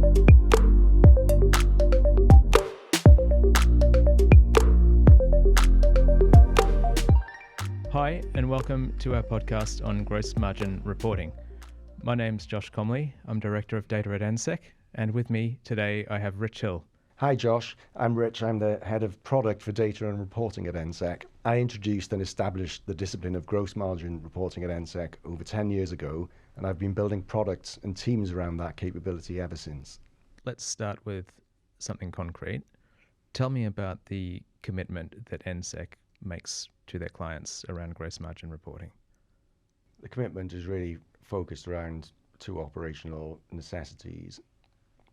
Hi, and welcome to our podcast on gross margin reporting. My name's Josh Comley. I'm Director of Data at ENSEK, and with me today I have Rich Hill. Hi Josh, I'm Rich. I'm the Head of Product for Data and Reporting at ENSEK. I introduced and established the discipline of gross margin reporting at ENSEK over 10 years ago, and I've been building products and teams around that capability ever since. Let's start with something concrete. Tell me about the commitment that ENSEK makes to their clients around gross margin reporting. The commitment is really focused around two operational necessities,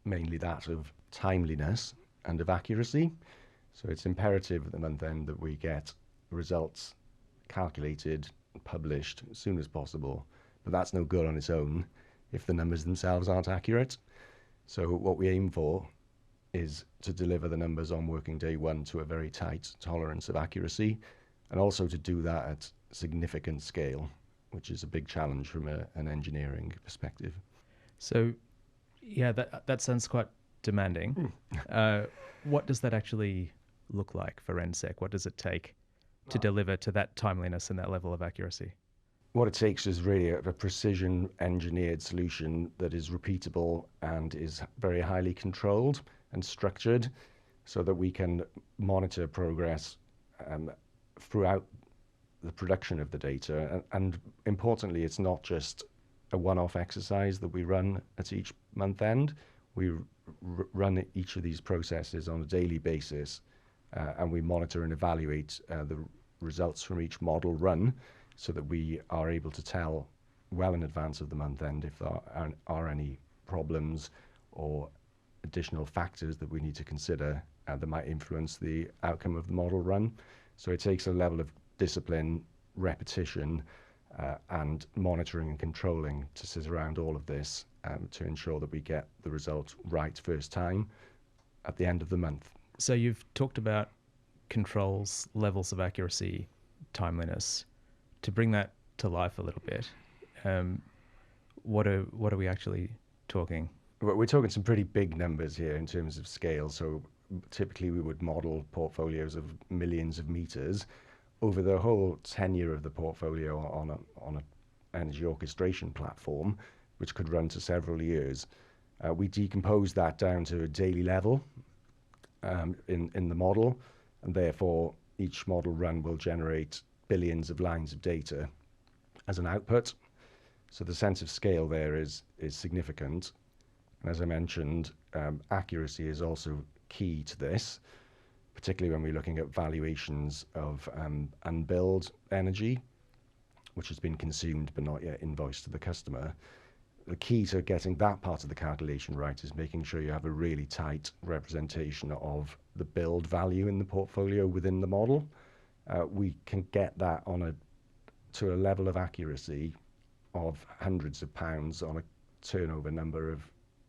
mainly that of timeliness and of accuracy. So it's imperative at the month end that we get results calculated and published as soon as possible, but that's no good on its own if the numbers themselves aren't accurate. So what we aim for is to deliver the numbers on working day one to a very tight tolerance of accuracy, and also to do that at significant scale, which is a big challenge from an engineering perspective. So, yeah, that sounds quite demanding. What does that actually look like for ENSEK? What does it take to deliver to that timeliness and that level of accuracy? What it takes is really a precision engineered solution that is repeatable and is very highly controlled and structured so that we can monitor progress throughout the production of the data. And importantly, it's not just a one-off exercise that we run at each month end. We run each of these processes on a daily basis, and we monitor and evaluate the results from each model run so that we are able to tell well in advance of the month end if there are any problems or additional factors that we need to consider that might influence the outcome of the model run. So it takes a level of discipline, repetition, and monitoring and controlling to sit around all of this to ensure that we get the result right first time at the end of the month. So you've talked about controls, levels of accuracy, timeliness. To bring that to life a little bit, what are we actually talking? We're talking some pretty big numbers here in terms of scale. So typically we would model portfolios of millions of meters over the whole tenure of the portfolio on an energy orchestration platform, which could run to several years. We decompose that down to a daily level in the model, and therefore each model run will generate billions of lines of data as an output. So the sense of scale there is significant. And as I mentioned, accuracy is also key to this, particularly when we're looking at valuations of unbilled energy, which has been consumed but not yet invoiced to the customer. The key to getting that part of the calculation right is making sure you have a really tight representation of the billed value in the portfolio within the model. We can get that to a level of accuracy of hundreds of pounds on a turnover number of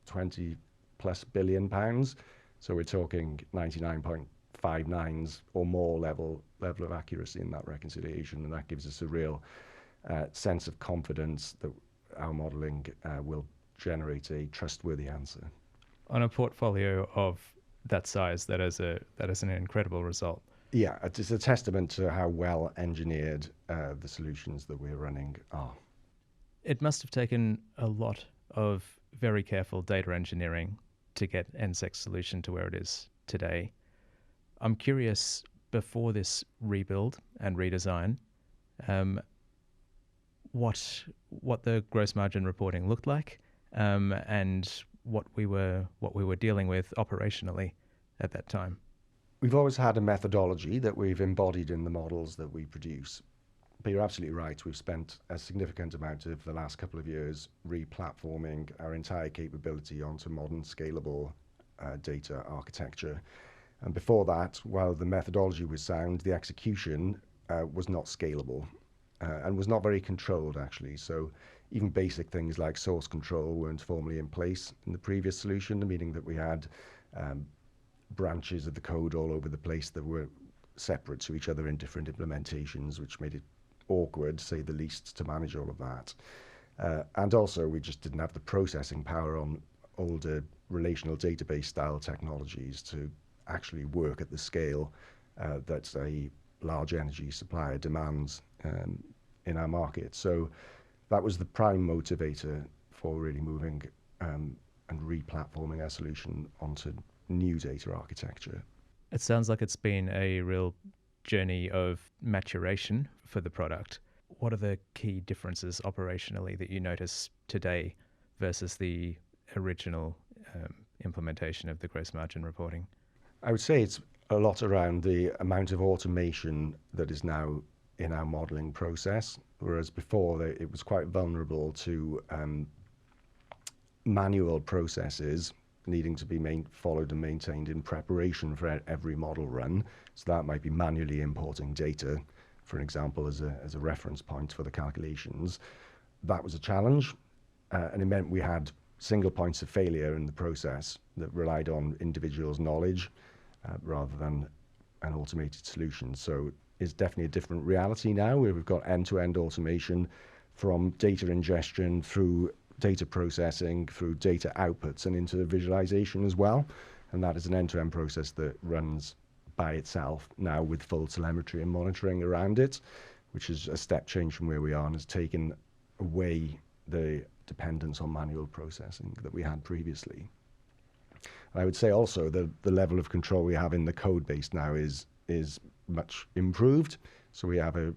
20 plus billion pounds. So we're talking 99.59s or more level of accuracy in that reconciliation, and that gives us a real sense of confidence that our modelling will generate a trustworthy answer. On a portfolio of that size, that is an incredible result. Yeah, it's a testament to how well engineered the solutions that we're running are. It must have taken a lot of very careful data engineering to get ENSEK's solution to where it is today. I'm curious, before this rebuild and redesign, what the gross margin reporting looked like, and what we were dealing with operationally at that time. We've always had a methodology that we've embodied in the models that we produce. But you're absolutely right. We've spent a significant amount of the last couple of years re-platforming our entire capability onto modern scalable data architecture. And before that, while the methodology was sound, the execution was not scalable and was not very controlled, actually. So even basic things like source control weren't formally in place in the previous solution, meaning that we had branches of the code all over the place that were separate to each other in different implementations, which made it awkward, to say the least, to manage all of that. And also, we just didn't have the processing power on older relational database style technologies to actually work at the scale that a large energy supplier demands in our market. So that was the prime motivator for really moving and re-platforming our solution onto new data architecture. It sounds like it's been a real journey of maturation for the product. What are the key differences operationally that you notice today versus the original implementation of the gross margin reporting? I would say it's a lot around the amount of automation that is now in our modeling process, whereas before it was quite vulnerable to manual processes needing to be followed and maintained in preparation for every model run. So that might be manually importing data, for an example, as a reference point for the calculations. That was a challenge, and it meant we had single points of failure in the process that relied on individuals' knowledge rather than an automated solution. So it's definitely a different reality now, where we've got end-to-end automation from data ingestion through data processing, through data outputs and into visualization as well. And that is an end-to-end process that runs by itself now with full telemetry and monitoring around it, which is a step change from where we are and has taken away the dependence on manual processing that we had previously. I would say also that the level of control we have in the code base now is much improved. So we have a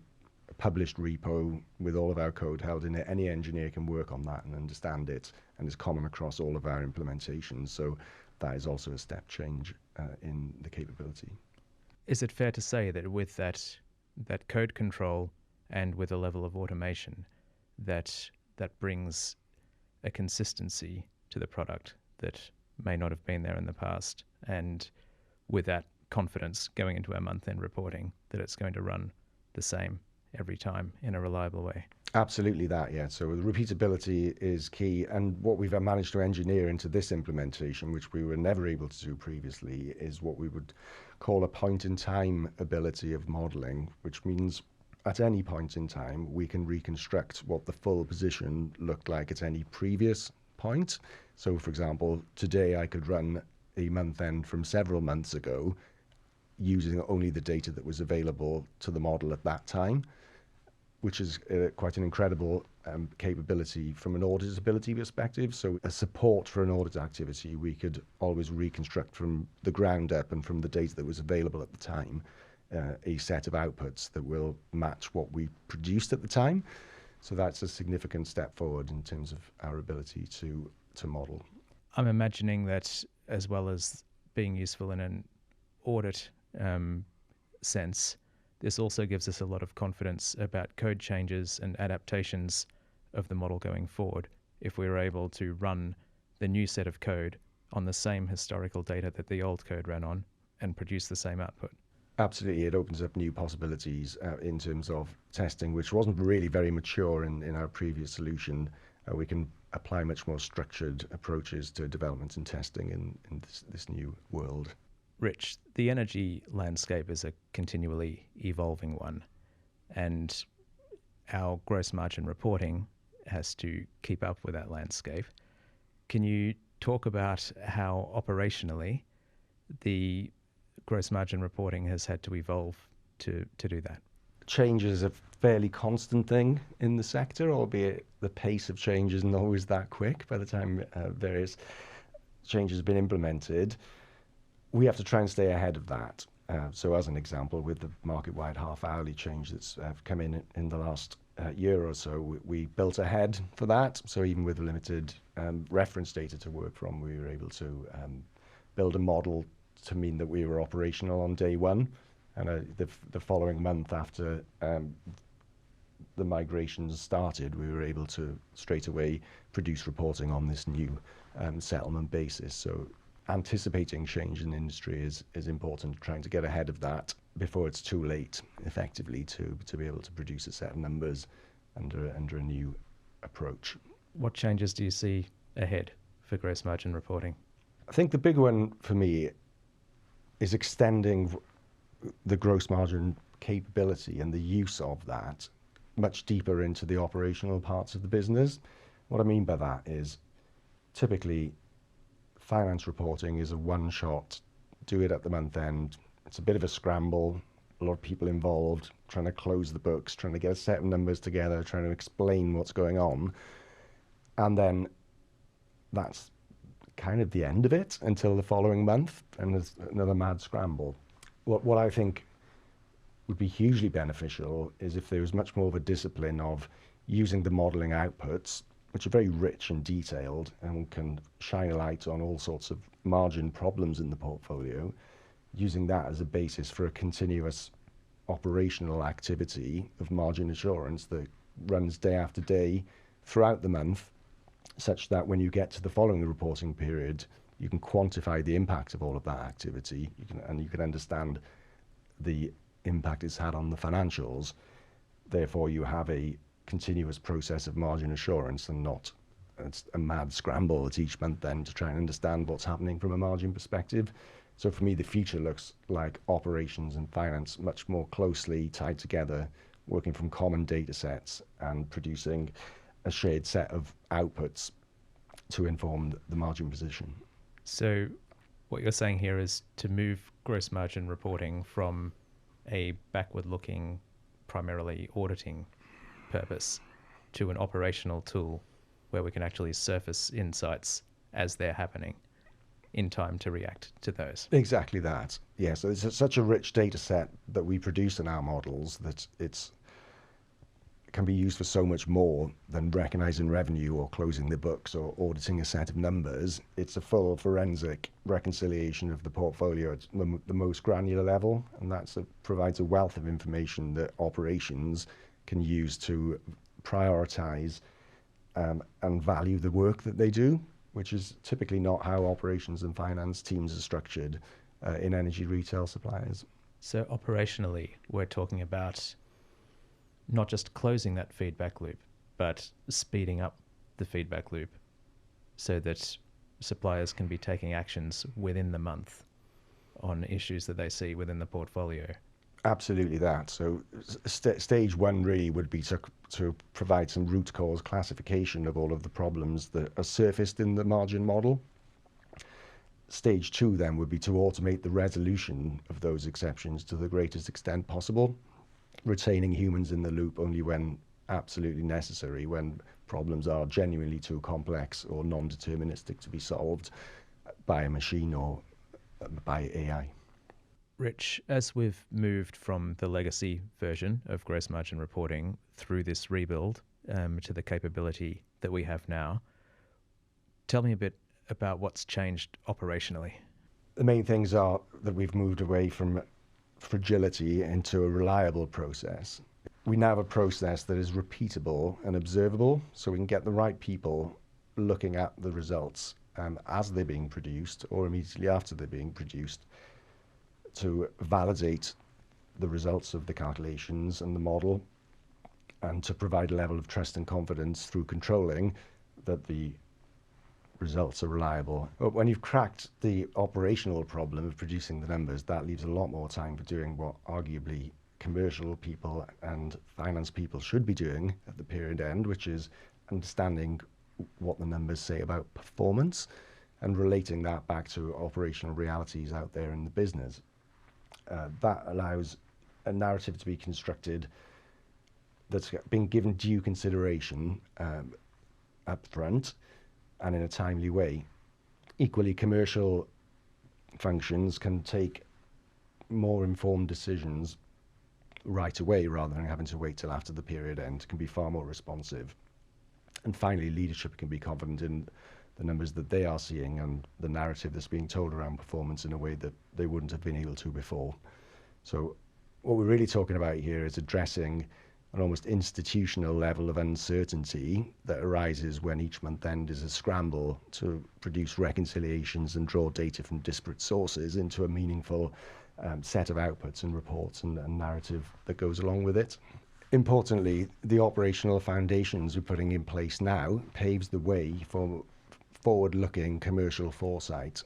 published repo with all of our code held in it. Any engineer can work on that and understand it, and it's common across all of our implementations. So that is also a step change in the capability. Is it fair to say that with that code control and with a level of automation, that brings a consistency to the product that may not have been there in the past, and with that confidence going into our month-end reporting that it's going to run the same every time in a reliable way? Absolutely that, yeah. So the repeatability is key, and what we've managed to engineer into this implementation, which we were never able to do previously, is what we would call a point-in-time ability of modeling, which means at any point in time, we can reconstruct what the full position looked like at any previous point. So for example, today I could run a month end from several months ago using only the data that was available to the model at that time, which is quite an incredible capability from an auditability perspective. So a support for an audit activity, we could always reconstruct from the ground up and from the data that was available at the time, a set of outputs that will match what we produced at the time. So that's a significant step forward in terms of our ability to model. I'm imagining that as well as being useful in an audit sense, this also gives us a lot of confidence about code changes and adaptations of the model going forward if we were able to run the new set of code on the same historical data that the old code ran on and produce the same output. Absolutely, it opens up new possibilities in terms of testing, which wasn't really very mature in our previous solution. We can apply much more structured approaches to development and testing in this new world. Rich, the energy landscape is a continually evolving one, and our gross margin reporting has to keep up with that landscape. Can you talk about how operationally the gross margin reporting has had to evolve to do that? Change is a fairly constant thing in the sector, albeit the pace of change isn't always that quick by the time various changes have been implemented. We have to try and stay ahead of that. So as an example, with the market-wide half-hourly change that's come in the last year or so, we built ahead for that. So even with limited reference data to work from, we were able to build a model to mean that we were operational on day one. And the following month after the migrations started, we were able to straight away produce reporting on this new settlement basis. So anticipating change in the industry is important, trying to get ahead of that before it's too late, effectively, to be able to produce a set of numbers under a new approach. What changes do you see ahead for gross margin reporting? I think the big one for me is extending the gross margin capability and the use of that much deeper into the operational parts of the business. What I mean by that is typically finance reporting is a one-shot, do it at the month end. It's a bit of a scramble, a lot of people involved, trying to close the books, trying to get a set of numbers together, trying to explain what's going on. And then that's kind of the end of it until the following month, and there's another mad scramble. What I think would be hugely beneficial is if there was much more of a discipline of using the modeling outputs, which are very rich and detailed and can shine a light on all sorts of margin problems in the portfolio, using that as a basis for a continuous operational activity of margin assurance that runs day after day throughout the month, such that when you get to the following reporting period, you can quantify the impact of all of that activity, and you can understand the impact it's had on the financials. Therefore, you have a continuous process of margin assurance and not it's a mad scramble at each month then to try and understand what's happening from a margin perspective. So for me, the future looks like operations and finance much more closely tied together, working from common data sets and producing a shared set of outputs to inform the margin position. So what you're saying here is to move gross margin reporting from a backward-looking, primarily auditing purpose to an operational tool where we can actually surface insights as they're happening in time to react to those. Exactly that. Yeah, so it's such a rich data set that we produce in our models that it can be used for so much more than recognizing revenue or closing the books or auditing a set of numbers. It's a full forensic reconciliation of the portfolio at the most granular level, and that provides a wealth of information that operations can use to prioritize and value the work that they do, which is typically not how operations and finance teams are structured in energy retail suppliers. So operationally, we're talking about not just closing that feedback loop, but speeding up the feedback loop so that suppliers can be taking actions within the month on issues that they see within the portfolio. Absolutely that. So stage one really would be to provide some root cause classification of all of the problems that are surfaced in the margin model. Stage two then would be to automate the resolution of those exceptions to the greatest extent possible, retaining humans in the loop only when absolutely necessary, when problems are genuinely too complex or non-deterministic to be solved by a machine or by AI. Rich, as we've moved from the legacy version of gross margin reporting through this rebuild to the capability that we have now, tell me a bit about what's changed operationally. The main things are that we've moved away from fragility into a reliable process. We now have a process that is repeatable and observable, so we can get the right people looking at the results as they're being produced or immediately after they're being produced, to validate the results of the calculations and the model, and to provide a level of trust and confidence through controlling that the results are reliable. But when you've cracked the operational problem of producing the numbers, that leaves a lot more time for doing what arguably commercial people and finance people should be doing at the period end, which is understanding what the numbers say about performance and relating that back to operational realities out there in the business. That allows a narrative to be constructed that's been given due consideration up front and in a timely way. Equally, commercial functions can take more informed decisions right away rather than having to wait till after the period end. Can be far more responsive. And finally, leadership can be confident in the numbers that they are seeing and the narrative that's being told around performance in a way that they wouldn't have been able to before. So what we're really talking about here is addressing an almost institutional level of uncertainty that arises when each month end is a scramble to produce reconciliations and draw data from disparate sources into a meaningful set of outputs and reports and narrative that goes along with it. Importantly, the operational foundations we're putting in place now paves the way for forward-looking commercial foresight,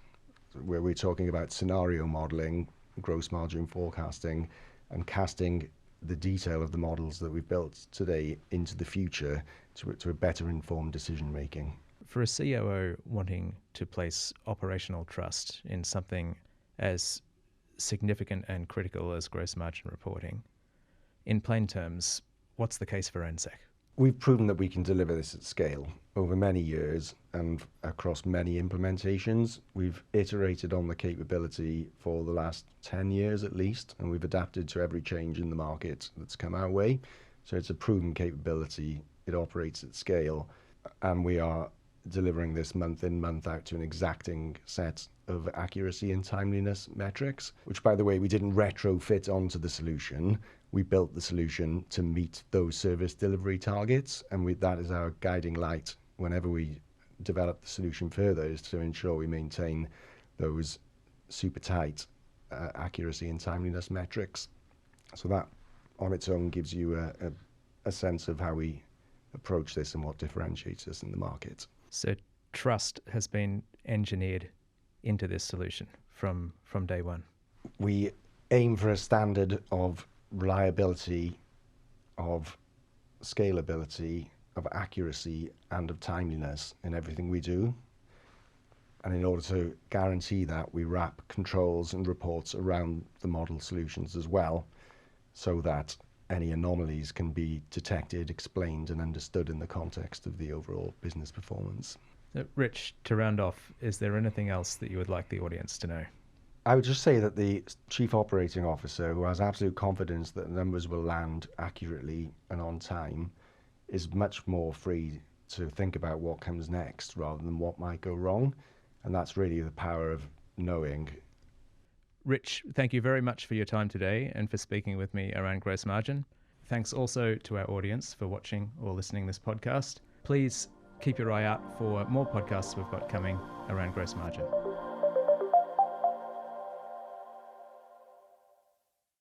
where we're talking about scenario modeling, gross margin forecasting, and casting the detail of the models that we've built today into the future to a better informed decision making. For a COO wanting to place operational trust in something as significant and critical as gross margin reporting, in plain terms, what's the case for ENSEK? We've proven that we can deliver this at scale over many years and across many implementations. We've iterated on the capability for the last 10 years at least, and we've adapted to every change in the market that's come our way. So it's a proven capability. It operates at scale, and we are delivering this month in, month out to an exacting set of accuracy and timeliness metrics, which, by the way, we didn't retrofit onto the solution. We built the solution to meet those service delivery targets, and that is our guiding light whenever we develop the solution further, is to ensure we maintain those super tight accuracy and timeliness metrics. So that on its own gives you a sense of how we approach this and what differentiates us in the market. So trust has been engineered into this solution from day one. We aim for a standard of reliability, of scalability, of accuracy, and of timeliness in everything we do. And in order to guarantee that, we wrap controls and reports around the model solutions as well, so that any anomalies can be detected, explained, and understood in the context of the overall business performance. Rich, to round off, is there anything else that you would like the audience to know? I would just say that the Chief Operating Officer, who has absolute confidence that numbers will land accurately and on time, is much more free to think about what comes next rather than what might go wrong. And that's really the power of knowing. Rich, thank you very much for your time today and for speaking with me around gross margin. Thanks also to our audience for watching or listening to this podcast. Please keep your eye out for more podcasts we've got coming around gross margin.